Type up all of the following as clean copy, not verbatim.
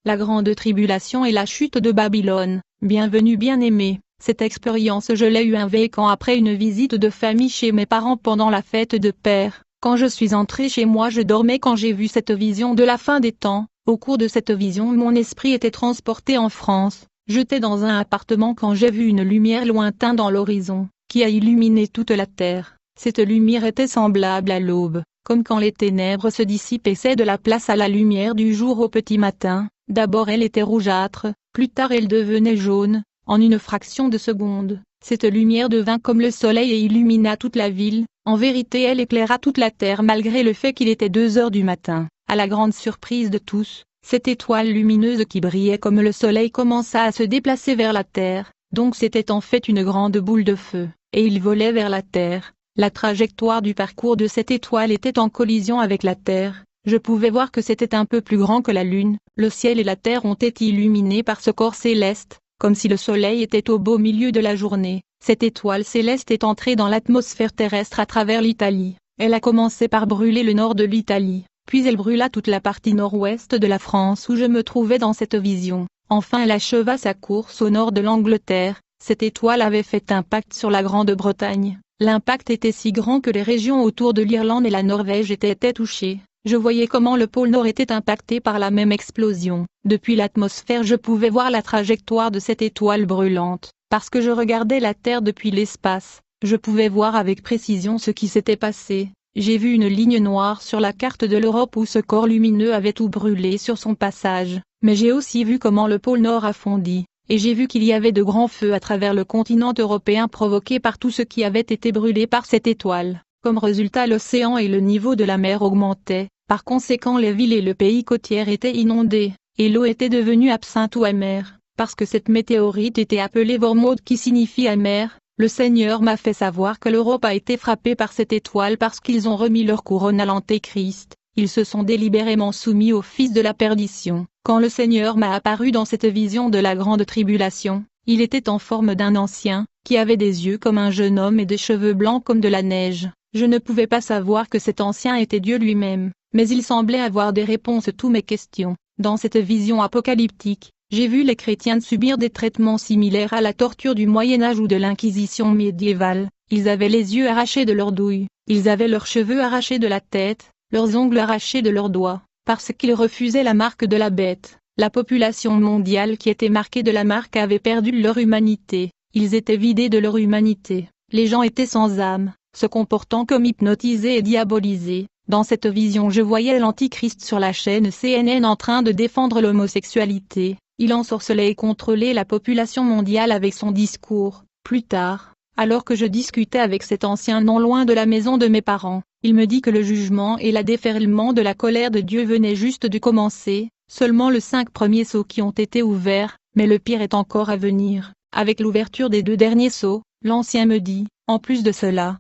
la grande tribulation et la chute de Babylone. Bienvenue bien-aimé, cette expérience je l'ai eue un week-end après une visite de famille chez mes parents pendant la fête de Père. Quand je suis entré chez moi je dormais quand j'ai vu cette vision de la fin des temps. Au cours de cette vision mon esprit était transporté en France. J'étais dans un appartement quand j'ai vu une lumière lointaine dans l'horizon, qui a illuminé toute la terre. Cette lumière était semblable à l'aube, comme quand les ténèbres se dissipent et cèdent la place à la lumière du jour au petit matin. D'abord elle était rougeâtre, plus tard elle devenait jaune, en une fraction de seconde. Cette lumière devint comme le soleil et illumina toute la ville. En vérité elle éclaira toute la terre malgré le fait qu'il était 2 heures du matin. À la grande surprise de tous, cette étoile lumineuse qui brillait comme le soleil commença à se déplacer vers la terre, donc c'était en fait une grande boule de feu, et il volait vers la terre. La trajectoire du parcours de cette étoile était en collision avec la terre. Je pouvais voir que c'était un peu plus grand que la lune. Le ciel et la terre ont été illuminés par ce corps céleste, comme si le soleil était au beau milieu de la journée. Cette étoile céleste est entrée dans l'atmosphère terrestre à travers l'Italie. Elle a commencé par brûler le nord de l'Italie, puis elle brûla toute la partie nord-ouest de la France où je me trouvais dans cette vision. Enfin elle acheva sa course au nord de l'Angleterre. Cette étoile avait fait impact sur la Grande-Bretagne. L'impact était si grand que les régions autour de l'Irlande et la Norvège étaient touchées. Je voyais comment le pôle Nord était impacté par la même explosion. Depuis l'atmosphère je pouvais voir la trajectoire de cette étoile brûlante. Parce que je regardais la Terre depuis l'espace, je pouvais voir avec précision ce qui s'était passé. J'ai vu une ligne noire sur la carte de l'Europe où ce corps lumineux avait tout brûlé sur son passage. Mais j'ai aussi vu comment le pôle Nord a fondi. Et j'ai vu qu'il y avait de grands feux à travers le continent européen provoqués par tout ce qui avait été brûlé par cette étoile. Comme résultat l'océan et le niveau de la mer augmentaient, par conséquent les villes et le pays côtier étaient inondés, et l'eau était devenue absinthe ou amère. Parce que cette météorite était appelée Wormwood qui signifie amère, le Seigneur m'a fait savoir que l'Europe a été frappée par cette étoile parce qu'ils ont remis leur couronne à l'Antéchrist. Ils se sont délibérément soumis au fils de la perdition. Quand le Seigneur m'a apparu dans cette vision de la grande tribulation, il était en forme d'un ancien, qui avait des yeux comme un jeune homme et des cheveux blancs comme de la neige. Je ne pouvais pas savoir que cet ancien était Dieu lui-même, mais il semblait avoir des réponses à toutes mes questions. Dans cette vision apocalyptique, j'ai vu les chrétiens subir des traitements similaires à la torture du Moyen-Âge ou de l'Inquisition médiévale. Ils avaient les yeux arrachés de leurs douilles, ils avaient leurs cheveux arrachés de la tête, leurs ongles arrachés de leurs doigts, parce qu'ils refusaient la marque de la bête. La population mondiale qui était marquée de la marque avait perdu leur humanité, ils étaient vidés de leur humanité. Les gens étaient sans âme, se comportant comme hypnotisés et diabolisés. Dans cette vision je voyais l'Antichrist sur la chaîne CNN en train de défendre l'homosexualité. Il ensorcelait et contrôlait la population mondiale avec son discours. Plus tard, alors que je discutais avec cet ancien non loin de la maison de mes parents, il me dit que le jugement et la déferlement de la colère de Dieu venaient juste de commencer, seulement les 5 premiers sceaux qui ont été ouverts, mais le pire est encore à venir. Avec l'ouverture des 2 derniers sceaux, l'ancien me dit, en plus de cela,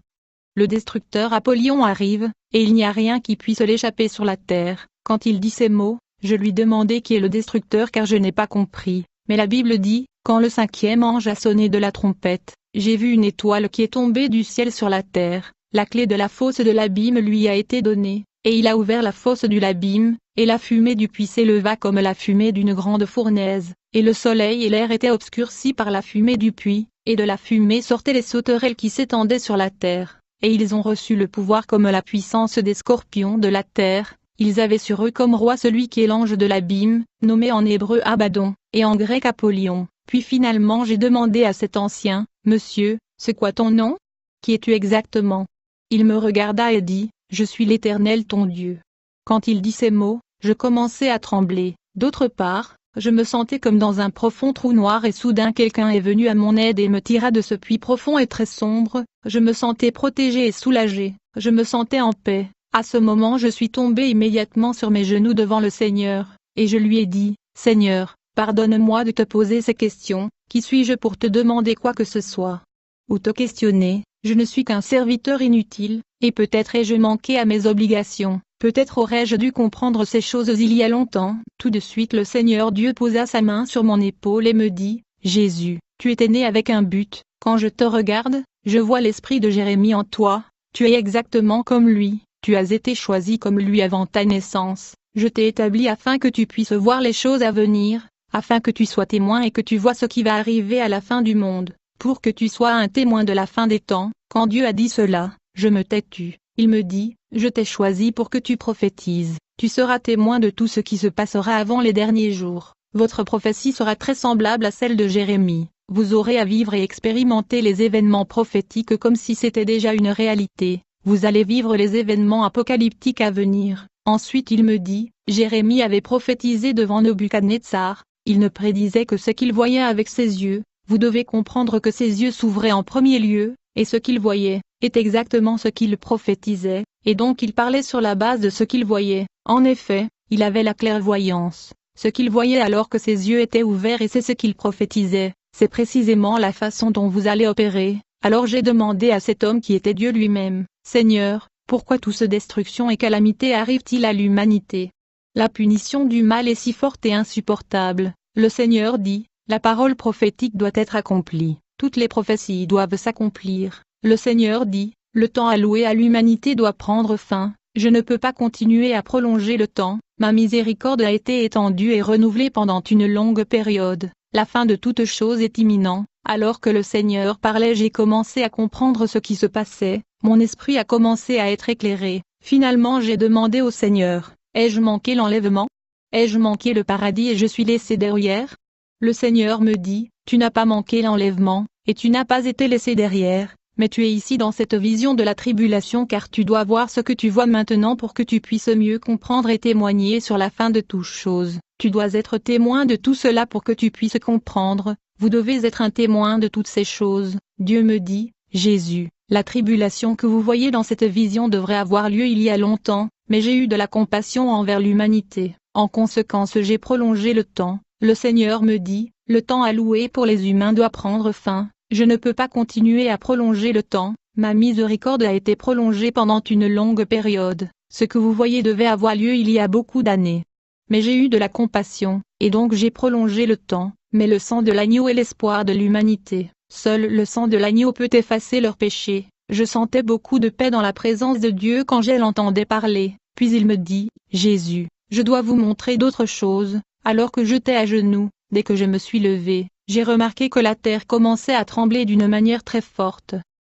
le destructeur Apollyon arrive, et il n'y a rien qui puisse l'échapper sur la terre. Quand il dit ces mots, je lui demandai qui est le destructeur car je n'ai pas compris. Mais la Bible dit, quand le 5e ange a sonné de la trompette, j'ai vu une étoile qui est tombée du ciel sur la terre. La clé de la fosse de l'abîme lui a été donnée, et il a ouvert la fosse de l'abîme, et la fumée du puits s'éleva comme la fumée d'une grande fournaise, et le soleil et l'air étaient obscurcis par la fumée du puits, et de la fumée sortaient les sauterelles qui s'étendaient sur la terre. Et ils ont reçu le pouvoir comme la puissance des scorpions de la terre, ils avaient sur eux comme roi celui qui est l'ange de l'abîme, nommé en hébreu Abaddon, et en grec Apollyon. Puis finalement j'ai demandé à cet ancien, « Monsieur, c'est quoi ton nom? Qui es-tu exactement ?» Il me regarda et dit, « Je suis l'Éternel ton Dieu. » Quand il dit ces mots, je commençai à trembler. D'autre part, je me sentais comme dans un profond trou noir et soudain quelqu'un est venu à mon aide et me tira de ce puits profond et très sombre. Je me sentais protégé et soulagé, je me sentais en paix. À ce moment je suis tombé immédiatement sur mes genoux devant le Seigneur, et je lui ai dit, « Seigneur, pardonne-moi de te poser ces questions, qui suis-je pour te demander quoi que ce soit? Ou te questionner, je ne suis qu'un serviteur inutile, et peut-être ai-je manqué à mes obligations. Peut-être aurais-je dû comprendre ces choses il y a longtemps. » Tout de suite le Seigneur Dieu posa sa main sur mon épaule et me dit, « Jésus, tu étais né avec un but, quand je te regarde, je vois l'esprit de Jérémie en toi, tu es exactement comme lui, tu as été choisi comme lui avant ta naissance. Je t'ai établi afin que tu puisses voir les choses à venir, afin que tu sois témoin et que tu vois ce qui va arriver à la fin du monde, pour que tu sois un témoin de la fin des temps. Quand Dieu a dit cela, je me tais tu. Il me dit, je t'ai choisi pour que tu prophétises, tu seras témoin de tout ce qui se passera avant les derniers jours. Votre prophétie sera très semblable à celle de Jérémie. Vous aurez à vivre et expérimenter les événements prophétiques comme si c'était déjà une réalité. Vous allez vivre les événements apocalyptiques à venir. Ensuite il me dit, Jérémie avait prophétisé devant Nebuchadnezzar, il ne prédisait que ce qu'il voyait avec ses yeux. Vous devez comprendre que ses yeux s'ouvraient en premier lieu, et ce qu'il voyait est exactement ce qu'il prophétisait, et donc il parlait sur la base de ce qu'il voyait. En effet, il avait la clairvoyance. Ce qu'il voyait alors que ses yeux étaient ouverts et c'est ce qu'il prophétisait, c'est précisément la façon dont vous allez opérer. Alors j'ai demandé à cet homme qui était Dieu lui-même, Seigneur, pourquoi toute cette destruction et calamité arrive-t-il à l'humanité? La punition du mal est si forte et insupportable. Le Seigneur dit, la parole prophétique doit être accomplie, toutes les prophéties doivent s'accomplir. Le Seigneur dit, le temps alloué à l'humanité doit prendre fin, je ne peux pas continuer à prolonger le temps, ma miséricorde a été étendue et renouvelée pendant une longue période, la fin de toute chose est imminente. Alors que le Seigneur parlait, j'ai commencé à comprendre ce qui se passait, mon esprit a commencé à être éclairé. Finalement j'ai demandé au Seigneur, ai-je manqué l'enlèvement? Ai-je manqué le paradis et je suis laissé derrière? Le Seigneur me dit, tu n'as pas manqué l'enlèvement, et tu n'as pas été laissé derrière, mais tu es ici dans cette vision de la tribulation car tu dois voir ce que tu vois maintenant pour que tu puisses mieux comprendre et témoigner sur la fin de toutes choses. Tu dois être témoin de tout cela pour que tu puisses comprendre, vous devez être un témoin de toutes ces choses. Dieu me dit, Jésus, la tribulation que vous voyez dans cette vision devrait avoir lieu il y a longtemps, mais j'ai eu de la compassion envers l'humanité. En conséquence j'ai prolongé le temps. Le Seigneur me dit, le temps alloué pour les humains doit prendre fin, je ne peux pas continuer à prolonger le temps, ma miséricorde a été prolongée pendant une longue période, ce que vous voyez devait avoir lieu il y a beaucoup d'années. Mais j'ai eu de la compassion, et donc j'ai prolongé le temps, mais le sang de l'agneau est l'espoir de l'humanité, seul le sang de l'agneau peut effacer leurs péchés. Je sentais beaucoup de paix dans la présence de Dieu quand je l'entendais parler, puis il me dit, Jésus, je dois vous montrer d'autres choses. Alors que j'étais à genoux, dès que je me suis levé, j'ai remarqué que la terre commençait à trembler d'une manière très forte.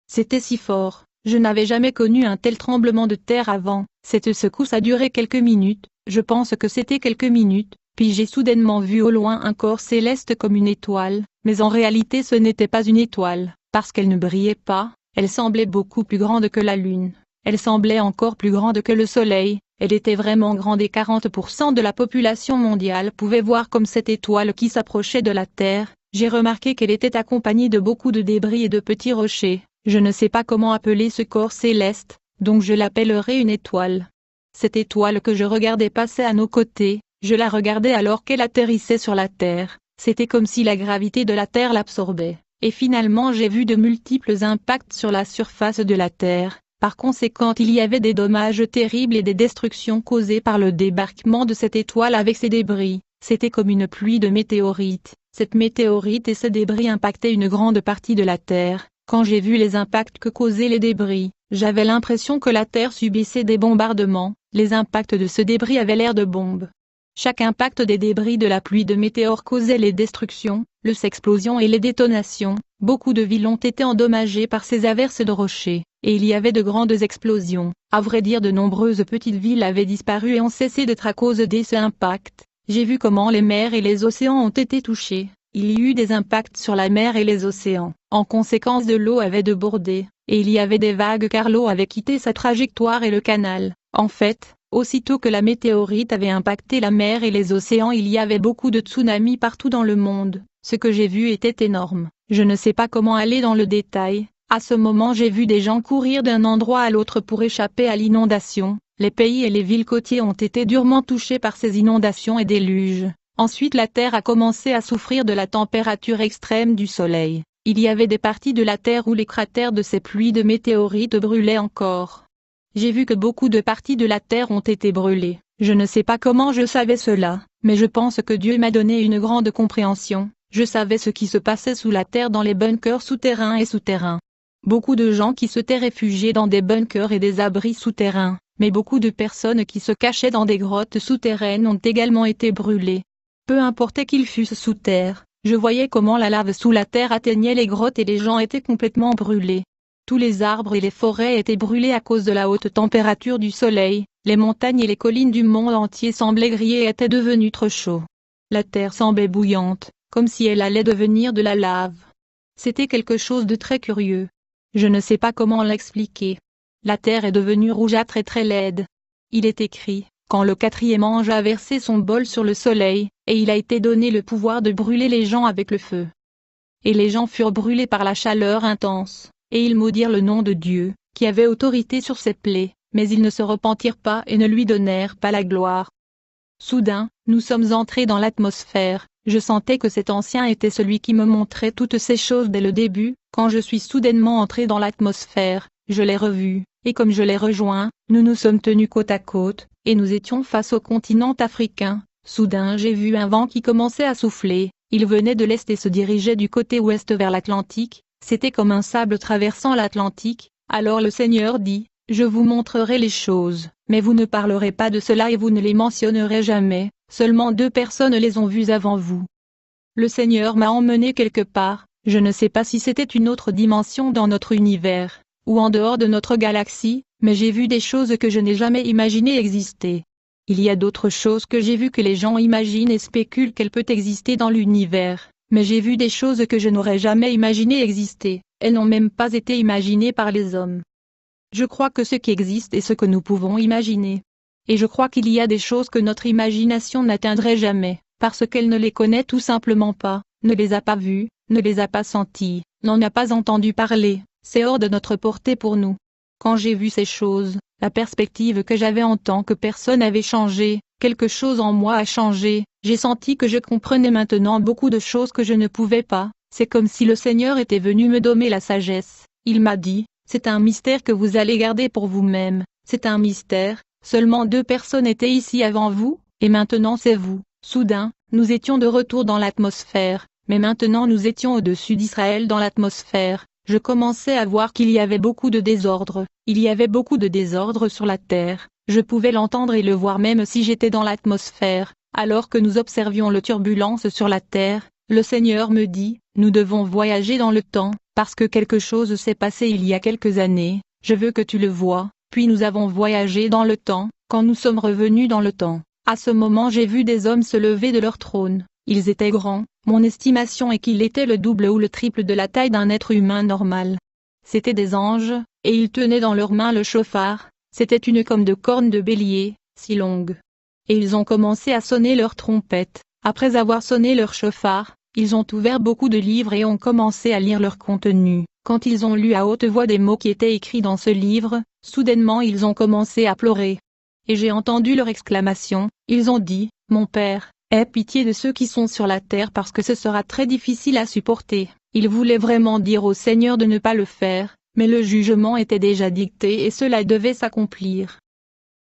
C'était si fort, je n'avais jamais connu un tel tremblement de terre avant. Cette secousse a duré quelques minutes, je pense que c'était quelques minutes, puis j'ai soudainement vu au loin un corps céleste comme une étoile, mais en réalité ce n'était pas une étoile, parce qu'elle ne brillait pas, elle semblait beaucoup plus grande que la lune, elle semblait encore plus grande que le soleil. Elle était vraiment grande et 40% de la population mondiale pouvait voir comme cette étoile qui s'approchait de la Terre. J'ai remarqué qu'elle était accompagnée de beaucoup de débris et de petits rochers. Je ne sais pas comment appeler ce corps céleste, donc je l'appellerai une étoile. Cette étoile que je regardais passer à nos côtés, je la regardais alors qu'elle atterrissait sur la Terre. C'était comme si la gravité de la Terre l'absorbait. Et finalement j'ai vu de multiples impacts sur la surface de la Terre. Par conséquent il y avait des dommages terribles et des destructions causées par le débarquement de cette étoile avec ses débris. C'était comme une pluie de météorites. Cette météorite et ces débris impactaient une grande partie de la Terre. Quand j'ai vu les impacts que causaient les débris, j'avais l'impression que la Terre subissait des bombardements. Les impacts de ce débris avaient l'air de bombes. Chaque impact des débris de la pluie de météores causait les destructions, les explosions et les détonations. Beaucoup de villes ont été endommagées par ces averses de rochers, et il y avait de grandes explosions. À vrai dire, de nombreuses petites villes avaient disparu et ont cessé d'être à cause de ces impacts. J'ai vu comment les mers et les océans ont été touchés. Il y eut des impacts sur la mer et les océans. En conséquence de l'eau avait débordé, et il y avait des vagues car l'eau avait quitté sa trajectoire et le canal. En fait, aussitôt que la météorite avait impacté la mer et les océans, il y avait beaucoup de tsunamis partout dans le monde. Ce que j'ai vu était énorme. Je ne sais pas comment aller dans le détail. À ce moment j'ai vu des gens courir d'un endroit à l'autre pour échapper à l'inondation. Les pays et les villes côtiers ont été durement touchés par ces inondations et déluges. Ensuite la terre a commencé à souffrir de la température extrême du soleil. Il y avait des parties de la terre où les cratères de ces pluies de météorites brûlaient encore. J'ai vu que beaucoup de parties de la terre ont été brûlées. Je ne sais pas comment je savais cela, mais je pense que Dieu m'a donné une grande compréhension. Je savais ce qui se passait sous la terre dans les bunkers souterrains et souterrains. Beaucoup de gens qui s'étaient réfugiés dans des bunkers et des abris souterrains. mais beaucoup de personnes qui se cachaient dans des grottes souterraines ont également été brûlées. Peu importait qu'ils fussent sous terre, je voyais comment la lave sous la terre atteignait les grottes et les gens étaient complètement brûlés. Tous les arbres et les forêts étaient brûlés à cause de la haute température du soleil, les montagnes et les collines du monde entier semblaient griller et étaient devenues trop chaudes. La terre semblait bouillante, comme si elle allait devenir de la lave. C'était quelque chose de très curieux. Je ne sais pas comment l'expliquer. La terre est devenue rougeâtre et très laide. Il est écrit, quand le 4e ange a versé son bol sur le soleil, et il a été donné le pouvoir de brûler les gens avec le feu. Et les gens furent brûlés par la chaleur intense, et ils maudirent le nom de Dieu, qui avait autorité sur ses plaies, mais ils ne se repentirent pas et ne lui donnèrent pas la gloire. Soudain, nous sommes entrés dans l'atmosphère. Je sentais que cet ancien était celui qui me montrait toutes ces choses dès le début. Quand je suis soudainement entré dans l'atmosphère, je l'ai revu, et comme je l'ai rejoint, nous nous sommes tenus côte à côte, et nous étions face au continent africain. Soudain j'ai vu un vent qui commençait à souffler, il venait de l'est et se dirigeait du côté ouest vers l'Atlantique, c'était comme un sable traversant l'Atlantique. Alors le Seigneur dit, je vous montrerai les choses, mais vous ne parlerez pas de cela et vous ne les mentionnerez jamais, seulement 2 personnes les ont vues avant vous. Le Seigneur m'a emmené quelque part, je ne sais pas si c'était une autre dimension dans notre univers, ou en dehors de notre galaxie, mais j'ai vu des choses que je n'ai jamais imaginé exister. Il y a d'autres choses que j'ai vues que les gens imaginent et spéculent qu'elles peuvent exister dans l'univers, mais j'ai vu des choses que je n'aurais jamais imaginé exister, elles n'ont même pas été imaginées par les hommes. Je crois que ce qui existe est ce que nous pouvons imaginer. Et je crois qu'il y a des choses que notre imagination n'atteindrait jamais, parce qu'elle ne les connaît tout simplement pas, ne les a pas vues, ne les a pas senties, n'en a pas entendu parler, c'est hors de notre portée pour nous. Quand j'ai vu ces choses, la perspective que j'avais en tant que personne avait changé, quelque chose en moi a changé, j'ai senti que je comprenais maintenant beaucoup de choses que je ne pouvais pas, c'est comme si le Seigneur était venu me donner la sagesse, il m'a dit, c'est un mystère que vous allez garder pour vous-même, c'est un mystère, seulement 2 personnes étaient ici avant vous, et maintenant c'est vous. Soudain, nous étions de retour dans l'atmosphère, mais maintenant nous étions au-dessus d'Israël dans l'atmosphère. Je commençais à voir qu'il y avait beaucoup de désordre, il y avait beaucoup de désordre sur la terre, je pouvais l'entendre et le voir même si j'étais dans l'atmosphère, alors que nous observions le turbulence sur la terre, le Seigneur me dit, nous devons voyager dans le temps, parce que quelque chose s'est passé il y a quelques années, je veux que tu le vois, puis nous avons voyagé dans le temps, quand nous sommes revenus dans le temps, à ce moment j'ai vu des hommes se lever de leur trône, ils étaient grands. Mon estimation est qu'il était le double ou le triple de la taille d'un être humain normal. C'étaient des anges, et ils tenaient dans leurs mains le chauffard, c'était une comme de cornes de bélier, si longue. Et ils ont commencé à sonner leur trompette, après avoir sonné leur chauffard, ils ont ouvert beaucoup de livres et ont commencé à lire leur contenu. Quand ils ont lu à haute voix des mots qui étaient écrits dans ce livre, soudainement ils ont commencé à pleurer. Et j'ai entendu leur exclamation, ils ont dit, mon Père, aie pitié de ceux qui sont sur la terre parce que ce sera très difficile à supporter. Ils voulaient vraiment dire au Seigneur de ne pas le faire, mais le jugement était déjà dicté et cela devait s'accomplir.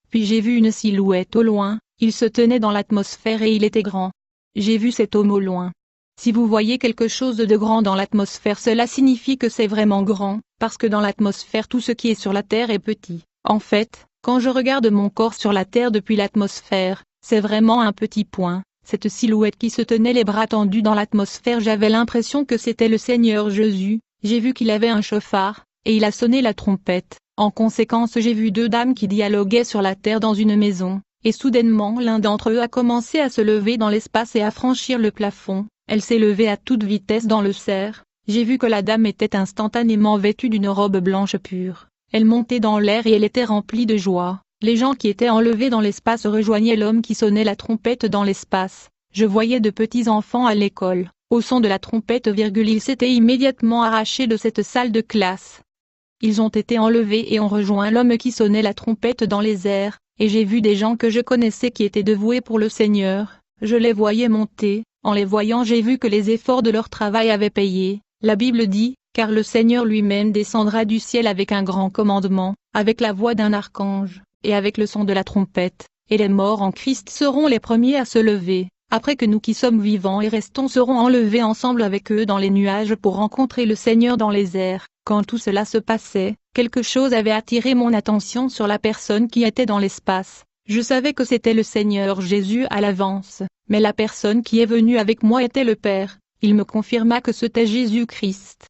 Puis j'ai vu une silhouette au loin, il se tenait dans l'atmosphère et il était grand. J'ai vu cet homme au loin. Si vous voyez quelque chose de grand dans l'atmosphère, cela signifie que c'est vraiment grand, parce que dans l'atmosphère tout ce qui est sur la terre est petit. En fait, quand je regarde mon corps sur la terre depuis l'atmosphère, c'est vraiment un petit point. Cette silhouette qui se tenait les bras tendus dans l'atmosphère, j'avais l'impression que c'était le Seigneur Jésus. J'ai vu qu'il avait un chauffard, et il a sonné la trompette. En conséquence j'ai vu 2 dames qui dialoguaient sur la terre dans une maison, et soudainement l'un d'entre eux a commencé à se lever dans l'espace et à franchir le plafond. Elle s'est levée à toute vitesse dans le cerf. J'ai vu que la dame était instantanément vêtue d'une robe blanche pure. Elle montait dans l'air et elle était remplie de joie. Les gens qui étaient enlevés dans l'espace rejoignaient l'homme qui sonnait la trompette dans l'espace. Je voyais de petits enfants à l'école. Au son de la trompette, ils s'étaient immédiatement arrachés de cette salle de classe. Ils ont été enlevés et ont rejoint l'homme qui sonnait la trompette dans les airs, et j'ai vu des gens que je connaissais qui étaient dévoués pour le Seigneur. Je les voyais monter, en les voyant j'ai vu que les efforts de leur travail avaient payé. La Bible dit, car le Seigneur lui-même descendra du ciel avec un grand commandement, avec la voix d'un archange, et avec le son de la trompette, et les morts en Christ seront les premiers à se lever. après que nous qui sommes vivants et restons serons enlevés ensemble avec eux dans les nuages pour rencontrer le Seigneur dans les airs. Quand tout cela se passait, quelque chose avait attiré mon attention sur la personne qui était dans l'espace. Je savais que c'était le Seigneur Jésus à l'avance, mais la personne qui est venue avec moi était le Père. Il me confirma que c'était Jésus-Christ.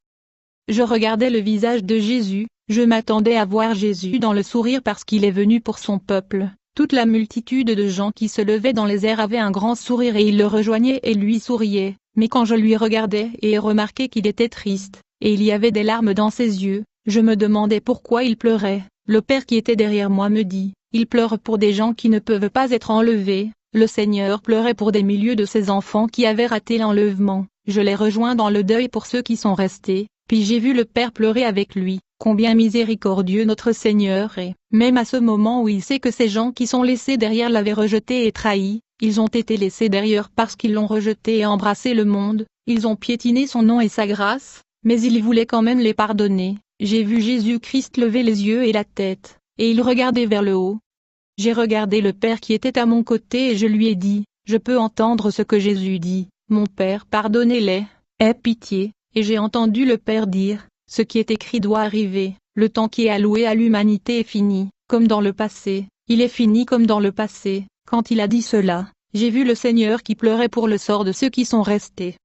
Je regardais le visage de Jésus, je m'attendais à voir Jésus dans le sourire parce qu'il est venu pour son peuple. Toute la multitude de gens qui se levaient dans les airs avaient un grand sourire et ils le rejoignaient et lui souriaient. Mais quand je lui regardais et remarquais qu'il était triste, et il y avait des larmes dans ses yeux, je me demandais pourquoi il pleurait. Le Père qui était derrière moi me dit, il pleure pour des gens qui ne peuvent pas être enlevés. Le Seigneur pleurait pour des milliers de ses enfants qui avaient raté l'enlèvement. Je les rejoins dans le deuil pour ceux qui sont restés, puis j'ai vu le Père pleurer avec lui. Combien miséricordieux notre Seigneur est, même à ce moment où il sait que ces gens qui sont laissés derrière l'avaient rejeté et trahi, ils ont été laissés derrière parce qu'ils l'ont rejeté et embrassé le monde, ils ont piétiné son nom et sa grâce, mais il voulait quand même les pardonner. J'ai vu Jésus-Christ lever les yeux et la tête, et il regardait vers le haut. J'ai regardé le Père qui était à mon côté et je lui ai dit, je peux entendre ce que Jésus dit, mon Père pardonnez-les, aie pitié, et j'ai entendu le Père dire, ce qui est écrit doit arriver, le temps qui est alloué à l'humanité est fini, comme dans le passé, il est fini comme dans le passé. Quand il a dit cela, j'ai vu le Seigneur qui pleurait pour le sort de ceux qui sont restés.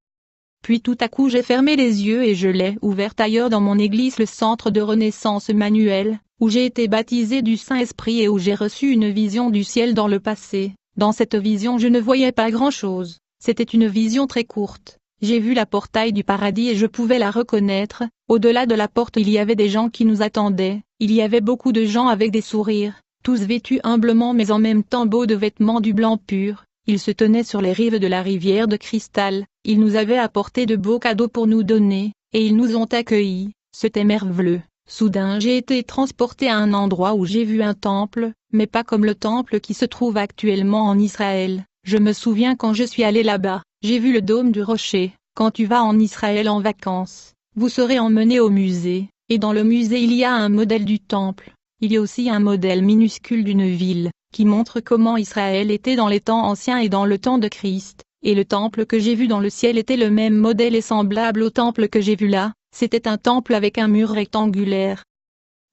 Puis tout à coup j'ai fermé les yeux et je l'ai ouvert ailleurs dans mon église, le centre de renaissance Manuel, où j'ai été baptisé du Saint-Esprit et où j'ai reçu une vision du ciel dans le passé. Dans cette vision je ne voyais pas grand-chose, c'était une vision très courte. J'ai vu la portail du paradis et je pouvais la reconnaître. Au-delà de la porte il y avait des gens qui nous attendaient, il y avait beaucoup de gens avec des sourires, tous vêtus humblement mais en même temps beaux de vêtements du blanc pur. Ils se tenaient sur les rives de la rivière de cristal, ils nous avaient apporté de beaux cadeaux pour nous donner, et ils nous ont accueillis, c'était merveilleux. Soudain j'ai été transporté à un endroit où j'ai vu un temple, mais pas comme le temple qui se trouve actuellement en Israël. Je me souviens quand je suis allé là-bas, j'ai vu le dôme du rocher. Quand tu vas en Israël en vacances, vous serez emmené au musée, et dans le musée il y a un modèle du temple. Il y a aussi un modèle minuscule d'une ville, qui montre comment Israël était dans les temps anciens et dans le temps de Christ, et le temple que j'ai vu dans le ciel était le même modèle et semblable au temple que j'ai vu là, c'était un temple avec un mur rectangulaire.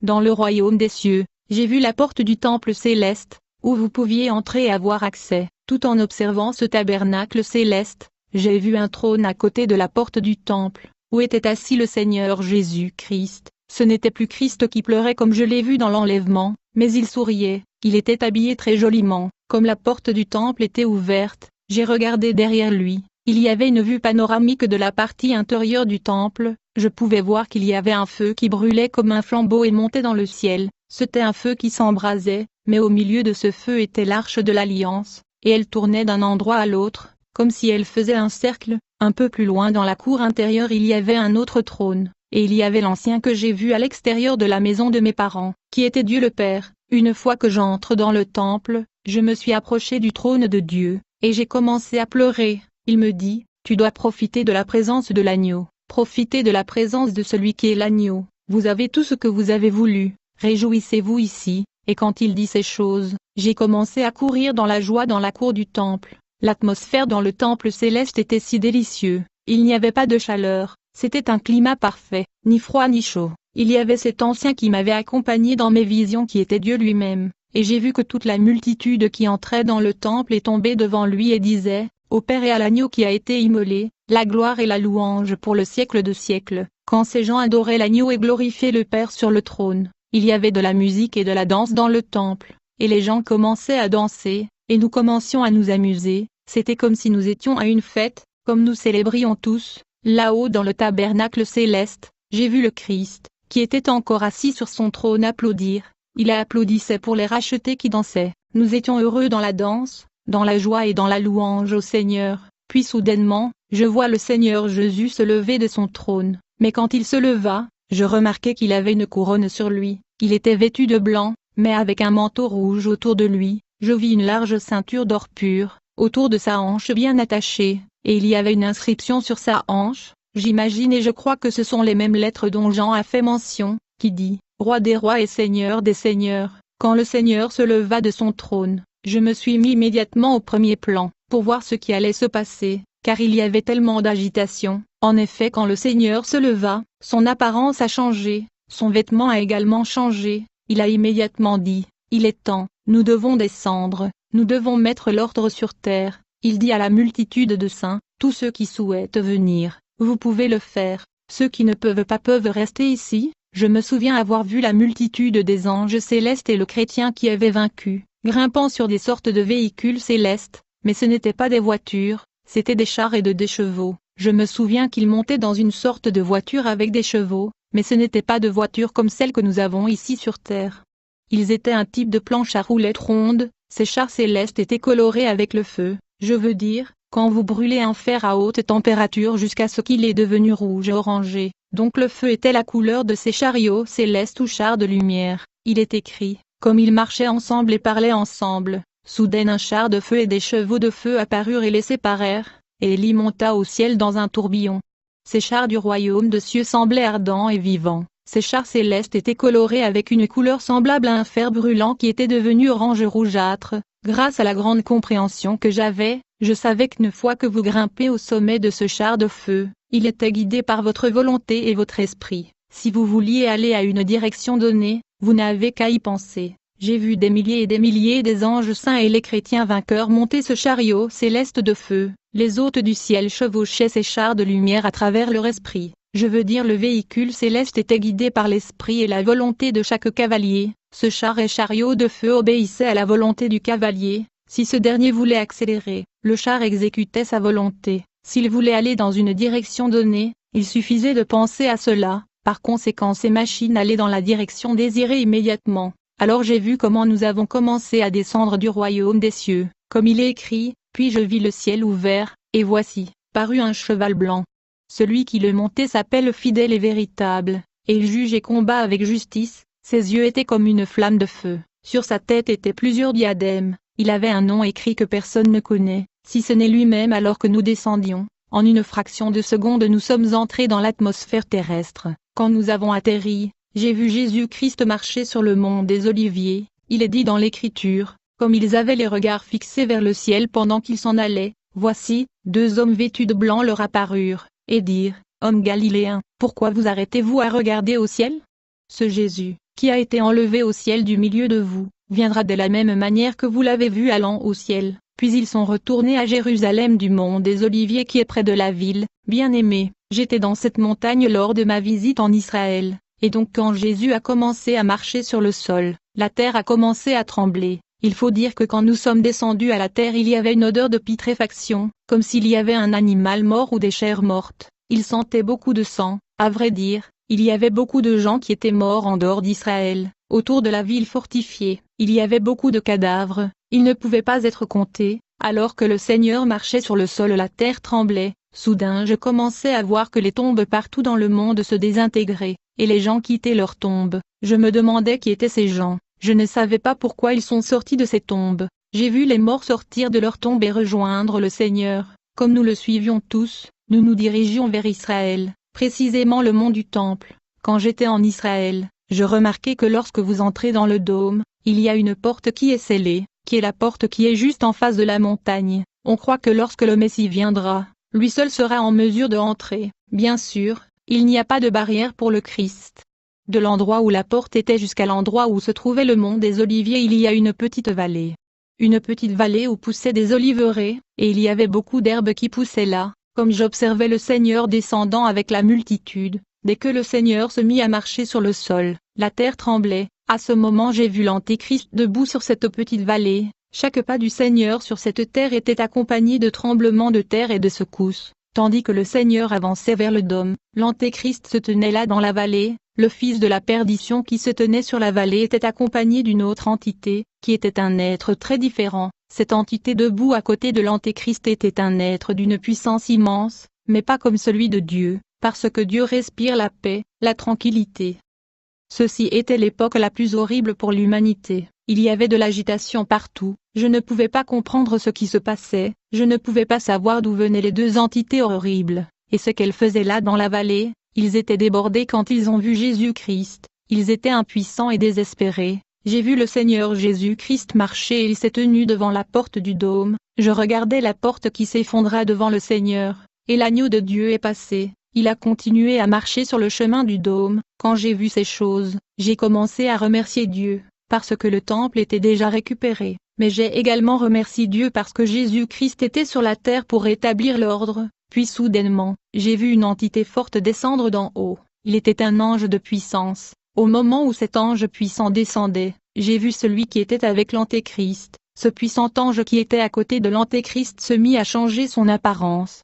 Dans le royaume des cieux, j'ai vu la porte du temple céleste, où vous pouviez entrer et avoir accès. Tout en observant ce tabernacle céleste, j'ai vu un trône à côté de la porte du temple, où était assis le Seigneur Jésus-Christ. Ce n'était plus Christ qui pleurait comme je l'ai vu dans l'enlèvement, mais il souriait, il était habillé très joliment. Comme la porte du temple était ouverte, j'ai regardé derrière lui, il y avait une vue panoramique de la partie intérieure du temple, je pouvais voir qu'il y avait un feu qui brûlait comme un flambeau et montait dans le ciel, c'était un feu qui s'embrasait, mais au milieu de ce feu était l'arche de l'Alliance, et elle tournait d'un endroit à l'autre, comme si elle faisait un cercle. Un peu plus loin dans la cour intérieure il y avait un autre trône, et il y avait l'ancien que j'ai vu à l'extérieur de la maison de mes parents, qui était Dieu le Père. Une fois que j'entre dans le temple, je me suis approché du trône de Dieu, et j'ai commencé à pleurer. Il me dit, tu dois profiter de la présence de l'agneau, profiter de la présence de celui qui est l'agneau, vous avez tout ce que vous avez voulu, réjouissez-vous ici. Et quand il dit ces choses, j'ai commencé à courir dans la joie dans la cour du temple. L'atmosphère dans le temple céleste était si délicieuse, il n'y avait pas de chaleur, c'était un climat parfait, ni froid ni chaud. Il y avait cet ancien qui m'avait accompagné dans mes visions qui était Dieu lui-même, et j'ai vu que toute la multitude qui entrait dans le temple est tombée devant lui et disait, au Père et à l'agneau qui a été immolé, la gloire et la louange pour le siècle de siècles. Quand ces gens adoraient l'agneau et glorifiaient le Père sur le trône, il y avait de la musique et de la danse dans le temple, et les gens commençaient à danser, et nous commencions à nous amuser, c'était comme si nous étions à une fête, comme nous célébrions tous. Là-haut dans le tabernacle céleste, j'ai vu le Christ, qui était encore assis sur son trône applaudir, il applaudissait pour les rachetés qui dansaient, nous étions heureux dans la danse, dans la joie et dans la louange au Seigneur. Puis soudainement, je vois le Seigneur Jésus se lever de son trône, mais quand il se leva, je remarquai qu'il avait une couronne sur lui, il était vêtu de blanc, mais avec un manteau rouge autour de lui, je vis une large ceinture d'or pur, autour de sa hanche bien attachée, et il y avait une inscription sur sa hanche, j'imagine et je crois que ce sont les mêmes lettres dont Jean a fait mention, qui dit, Roi des rois et Seigneur des seigneurs. Quand le Seigneur se leva de son trône, je me suis mis immédiatement au premier plan, pour voir ce qui allait se passer, car il y avait tellement d'agitation. En effet, quand le Seigneur se leva, son apparence a changé, son vêtement a également changé, il a immédiatement dit, « Il est temps, nous devons descendre, nous devons mettre l'ordre sur terre. » Il dit à la multitude de saints, « Tous ceux qui souhaitent venir, vous pouvez le faire, ceux qui ne peuvent pas peuvent rester ici. » Je me souviens avoir vu la multitude des anges célestes et le chrétien qui avait vaincu, grimpant sur des sortes de véhicules célestes, mais ce n'étaient pas des voitures, c'étaient des chars et des chevaux. Je me souviens qu'ils montaient dans une sorte de voiture avec des chevaux, mais ce n'étaient pas de voitures comme celles que nous avons ici sur Terre. Ils étaient un type de planche à roulettes rondes, ces chars célestes étaient colorés avec le feu, je veux dire, quand vous brûlez un fer à haute température jusqu'à ce qu'il est devenu rouge et orangé, donc le feu était la couleur de ces chariots célestes ou chars de lumière. Il est écrit, comme ils marchaient ensemble et parlaient ensemble, soudain un char de feu et des chevaux de feu apparurent et les séparèrent, et Élie monta au ciel dans un tourbillon. Ces chars du royaume de cieux semblaient ardents et vivants. Ces chars célestes étaient colorés avec une couleur semblable à un fer brûlant qui était devenu orange rougeâtre. Grâce à la grande compréhension que j'avais, je savais qu'une fois que vous grimpez au sommet de ce char de feu, il était guidé par votre volonté et votre esprit. Si vous vouliez aller à une direction donnée, vous n'avez qu'à y penser. J'ai vu des milliers des anges saints et les chrétiens vainqueurs monter ce chariot céleste de feu. Les hôtes du ciel chevauchaient ces chars de lumière à travers leur esprit. Je veux dire, le véhicule céleste était guidé par l'esprit et la volonté de chaque cavalier. Ce char et chariot de feu obéissait à la volonté du cavalier. Si ce dernier voulait accélérer, le char exécutait sa volonté. S'il voulait aller dans une direction donnée, il suffisait de penser à cela. Par conséquent, ces machines allaient dans la direction désirée immédiatement. Alors j'ai vu comment nous avons commencé à descendre du royaume des cieux, comme il est écrit, puis je vis le ciel ouvert, et voici, parut un cheval blanc. Celui qui le montait s'appelle Fidèle et Véritable, et il juge et combat avec justice. Ses yeux étaient comme une flamme de feu, sur sa tête étaient plusieurs diadèmes, il avait un nom écrit que personne ne connaît, si ce n'est lui-même. Alors que nous descendions, en une fraction de seconde nous sommes entrés dans l'atmosphère terrestre. Quand nous avons atterri, j'ai vu Jésus-Christ marcher sur le mont des Oliviers. Il est dit dans l'Écriture, comme ils avaient les regards fixés vers le ciel pendant qu'ils s'en allaient, voici, deux hommes vêtus de blanc leur apparurent, et dirent, « Hommes galiléens, pourquoi vous arrêtez-vous à regarder au ciel? Ce Jésus, qui a été enlevé au ciel du milieu de vous, viendra de la même manière que vous l'avez vu allant au ciel. » Puis ils sont retournés à Jérusalem du mont des Oliviers qui est près de la ville. Bien-aimés, j'étais dans cette montagne lors de ma visite en Israël, et donc quand Jésus a commencé à marcher sur le sol, la terre a commencé à trembler. Il faut dire que quand nous sommes descendus à la terre, il y avait une odeur de putréfaction, comme s'il y avait un animal mort ou des chairs mortes. Il sentait beaucoup de sang. À vrai dire, il y avait beaucoup de gens qui étaient morts en dehors d'Israël, autour de la ville fortifiée. Il y avait beaucoup de cadavres, ils ne pouvaient pas être comptés. Alors que le Seigneur marchait sur le sol, la terre tremblait. Soudain je commençais à voir que les tombes partout dans le monde se désintégraient, et les gens quittaient leurs tombes. Je me demandais qui étaient ces gens. Je ne savais pas pourquoi ils sont sortis de ces tombes. J'ai vu les morts sortir de leurs tombes et rejoindre le Seigneur. Comme nous le suivions tous, nous nous dirigions vers Israël, précisément le mont du Temple. Quand j'étais en Israël, je remarquais que lorsque vous entrez dans le dôme, il y a une porte qui est scellée, qui est la porte qui est juste en face de la montagne. On croit que lorsque le Messie viendra, lui seul sera en mesure de entrer. Bien sûr, il n'y a pas de barrière pour le Christ. De l'endroit où la porte était jusqu'à l'endroit où se trouvait le mont des Oliviers, il y a une petite vallée. Une petite vallée où poussaient des oliveraies, et il y avait beaucoup d'herbes qui poussaient là. Comme j'observais le Seigneur descendant avec la multitude, dès que le Seigneur se mit à marcher sur le sol, la terre tremblait. À ce moment j'ai vu l'Antéchrist debout sur cette petite vallée. Chaque pas du Seigneur sur cette terre était accompagné de tremblements de terre et de secousses. Tandis que le Seigneur avançait vers le dôme, l'Antéchrist se tenait là dans la vallée. Le fils de la perdition qui se tenait sur la vallée était accompagné d'une autre entité, qui était un être très différent. Cette entité debout à côté de l'Antéchrist était un être d'une puissance immense, mais pas comme celui de Dieu, parce que Dieu respire la paix, la tranquillité. Ceci était l'époque la plus horrible pour l'humanité. Il y avait de l'agitation partout, je ne pouvais pas comprendre ce qui se passait, je ne pouvais pas savoir d'où venaient les deux entités horribles, et ce qu'elles faisaient là dans la vallée. Ils étaient débordés quand ils ont vu Jésus-Christ, ils étaient impuissants et désespérés. J'ai vu le Seigneur Jésus-Christ marcher et il s'est tenu devant la porte du dôme. Je regardais la porte qui s'effondra devant le Seigneur, et l'agneau de Dieu est passé. Il a continué à marcher sur le chemin du dôme. Quand j'ai vu ces choses, j'ai commencé à remercier Dieu, parce que le temple était déjà récupéré. Mais j'ai également remercié Dieu parce que Jésus-Christ était sur la terre pour rétablir l'ordre. Puis soudainement, j'ai vu une entité forte descendre d'en haut. Il était un ange de puissance. Au moment où cet ange puissant descendait, j'ai vu celui qui était avec l'Antéchrist. Ce puissant ange qui était à côté de l'Antéchrist se mit à changer son apparence.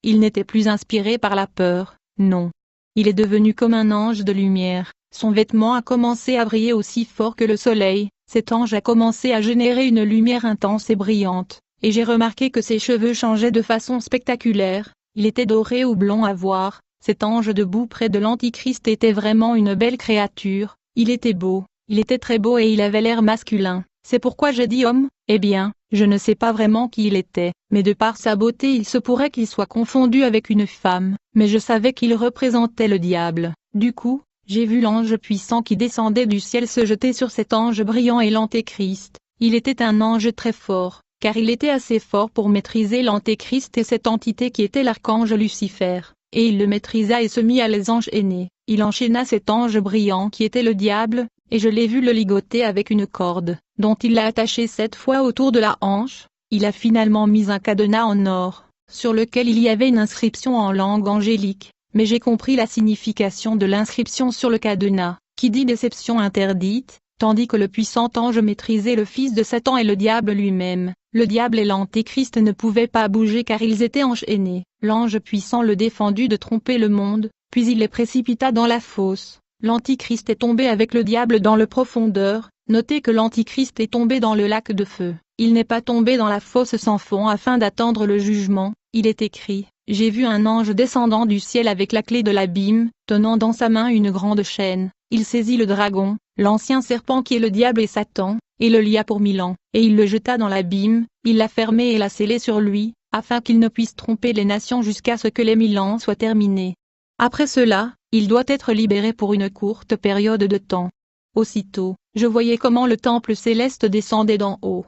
Il n'était plus inspiré par la peur, non. Il est devenu comme un ange de lumière. Son vêtement a commencé à briller aussi fort que le soleil. Cet ange a commencé à générer une lumière intense et brillante, et j'ai remarqué que ses cheveux changeaient de façon spectaculaire. Il était doré ou blond à voir. Cet ange debout près de l'Antichrist était vraiment une belle créature. Il était beau, il était très beau et il avait l'air masculin. C'est pourquoi j'ai dit homme. Eh bien, je ne sais pas vraiment qui il était, mais de par sa beauté il se pourrait qu'il soit confondu avec une femme, mais je savais qu'il représentait le diable. Du coup, j'ai vu l'ange puissant qui descendait du ciel se jeter sur cet ange brillant et l'Antéchrist. Il était un ange très fort, car il était assez fort pour maîtriser l'Antéchrist et cette entité qui était l'archange Lucifer, et il le maîtrisa et se mit à les enchaîner. Il enchaîna cet ange brillant qui était le diable, et je l'ai vu le ligoter avec une corde, dont il l'a attaché 7 fois autour de la hanche. Il a finalement mis un cadenas en or, sur lequel il y avait une inscription en langue angélique, mais j'ai compris la signification de l'inscription sur le cadenas, qui dit déception interdite, tandis que le puissant ange maîtrisait le fils de Satan et le diable lui-même. Le diable et l'Antéchrist ne pouvaient pas bouger car ils étaient enchaînés. L'ange puissant le défendit de tromper le monde, puis il les précipita dans la fosse. L'Antichrist est tombé avec le diable dans le profondeur. Notez que l'Antichrist est tombé dans le lac de feu. Il n'est pas tombé dans la fosse sans fond afin d'attendre le jugement. Il est écrit, j'ai vu un ange descendant du ciel avec la clé de l'abîme, tenant dans sa main une grande chaîne. Il saisit le dragon, l'ancien serpent qui est le diable et Satan, et le lia pour 1000 ans, et il le jeta dans l'abîme. Il l'a fermé et l'a scellé sur lui, afin qu'il ne puisse tromper les nations jusqu'à ce que les 1000 ans soient terminés. Après cela, il doit être libéré pour une courte période de temps. Aussitôt, je voyais comment le temple céleste descendait d'en haut.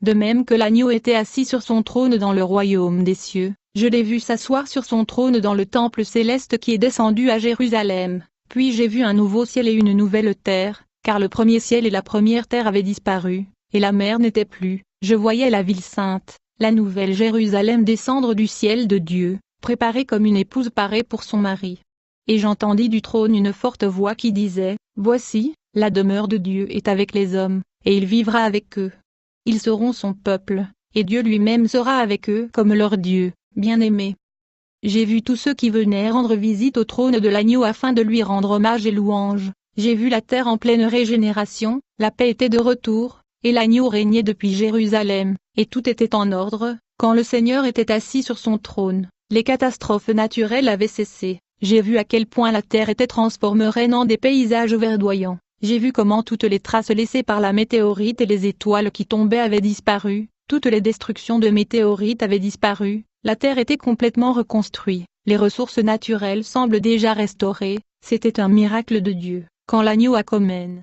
De même que l'agneau était assis sur son trône dans le royaume des cieux, je l'ai vu s'asseoir sur son trône dans le temple céleste qui est descendu à Jérusalem. Puis j'ai vu un nouveau ciel et une nouvelle terre, car le premier ciel et la première terre avaient disparu, et la mer n'était plus. Je voyais la ville sainte, la nouvelle Jérusalem descendre du ciel de Dieu, préparée comme une épouse parée pour son mari. Et j'entendis du trône une forte voix qui disait, « Voici, la demeure de Dieu est avec les hommes, et il vivra avec eux. Ils seront son peuple, et Dieu lui-même sera avec eux comme leur Dieu, bien-aimé. » J'ai vu tous ceux qui venaient rendre visite au trône de l'agneau afin de lui rendre hommage et louange. J'ai vu la terre en pleine régénération, la paix était de retour, et l'agneau régnait depuis Jérusalem, et tout était en ordre, quand le Seigneur était assis sur son trône. Les catastrophes naturelles avaient cessé. J'ai vu à quel point la terre était transformée en des paysages verdoyants. J'ai vu comment toutes les traces laissées par la météorite et les étoiles qui tombaient avaient disparu, toutes les destructions de météorites avaient disparu, la terre était complètement reconstruite, les ressources naturelles semblent déjà restaurées, c'était un miracle de Dieu. Quand l'agneau a commen